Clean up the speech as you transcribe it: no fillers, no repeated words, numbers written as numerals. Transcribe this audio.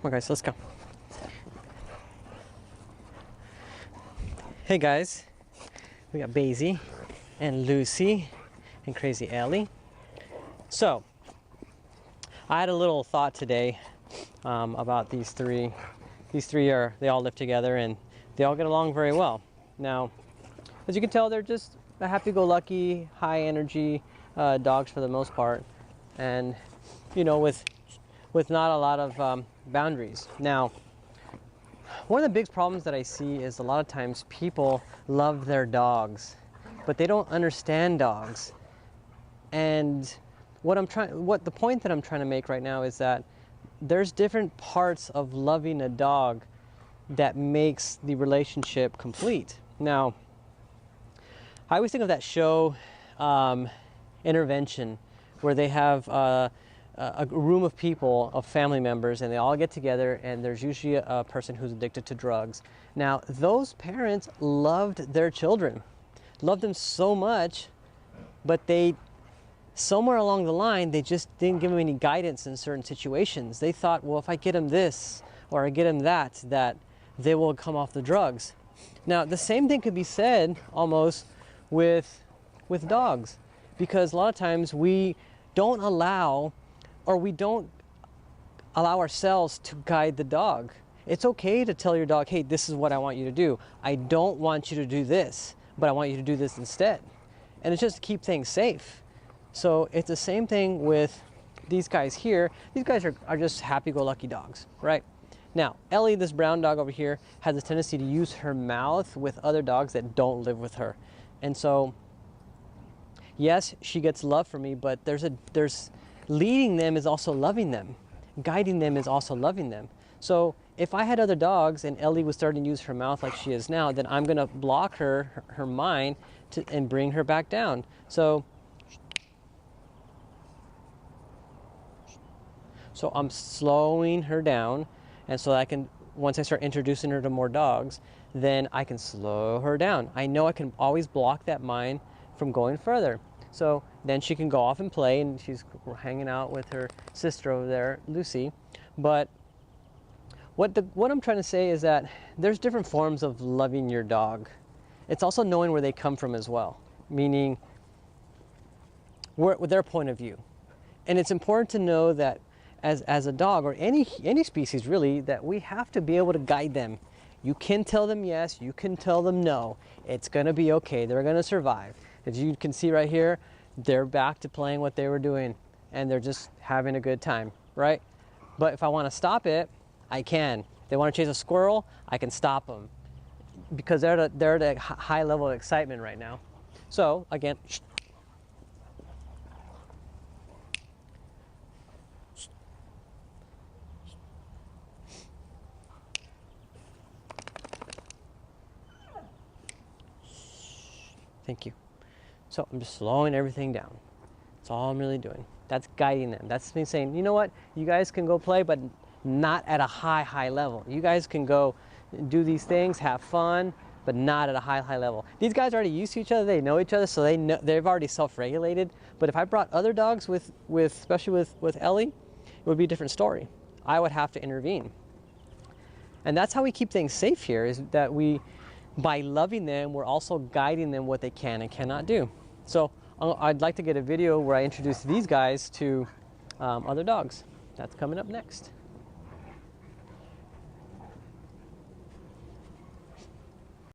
Come on, guys, let's go. Hey, guys. We got Basie and Lucy and Crazy Ellie. So, I had a little thought today about these three. These three they all live together and they all get along very well. Now, as you can tell, they're just a happy-go-lucky, high-energy dogs for the most part, and you know, with not a lot of boundaries. Now, one of the big problems that I see is a lot of times people love their dogs, but they don't understand dogs. And what the point that I'm trying to make right now is that there's different parts of loving a dog that makes the relationship complete. Now, I always think of that show, Intervention, where they have a room of people, of family members, and they all get together, and there's usually a person who's addicted to drugs. Now, those parents loved their children, loved them so much, but somewhere along the line, they just didn't give them any guidance in certain situations. They thought, well, if I get them this, or I get them that they will come off the drugs. Now, the same thing could be said almost with dogs, because a lot of times we don't allow ourselves to guide the dog. It's okay to tell your dog, hey, this is what I want you to do. I don't want you to do this, but I want you to do this instead. And it's just to keep things safe. So it's the same thing with these guys here. These guys are just happy-go-lucky dogs, right? Now, Ellie, this brown dog over here, has a tendency to use her mouth with other dogs that don't live with her. And so, yes, she gets love from me, but there's leading them is also loving them. Guiding them is also loving them. So if I had other dogs and Ellie was starting to use her mouth like she is now, then I'm gonna block her mind and bring her back down. So I'm slowing her down, and so I can, once I start introducing her to more dogs, then I can slow her down. I know I can always block that mind from going further. So then she can go off and play, and she's hanging out with her sister over there, Lucy. But what I'm trying to say is that there's different forms of loving your dog. It's also knowing where they come from as well, meaning with their point of view. And it's important to know that as a dog, or any species really, that we have to be able to guide them. You can tell them yes, you can tell them no. It's gonna be okay, they're gonna survive. As you can see right here, they're back to playing what they were doing, and they're just having a good time, right? But if I want to stop it, I can. If they want to chase a squirrel, I can stop them, because they're at a high level of excitement right now. So again, thank you. So I'm just slowing everything down. That's all I'm really doing. That's guiding them. That's me saying, you know what? You guys can go play, but not at a high level. You guys can go do these things, have fun, but not at a high level. These guys are already used to each other. They know each other, so they've already self-regulated. But if I brought other dogs especially with Ellie, it would be a different story. I would have to intervene. And that's how we keep things safe here, is that by loving them, we're also guiding them what they can and cannot do. So I'd like to get a video where I introduce these guys to other dogs. That's coming up next.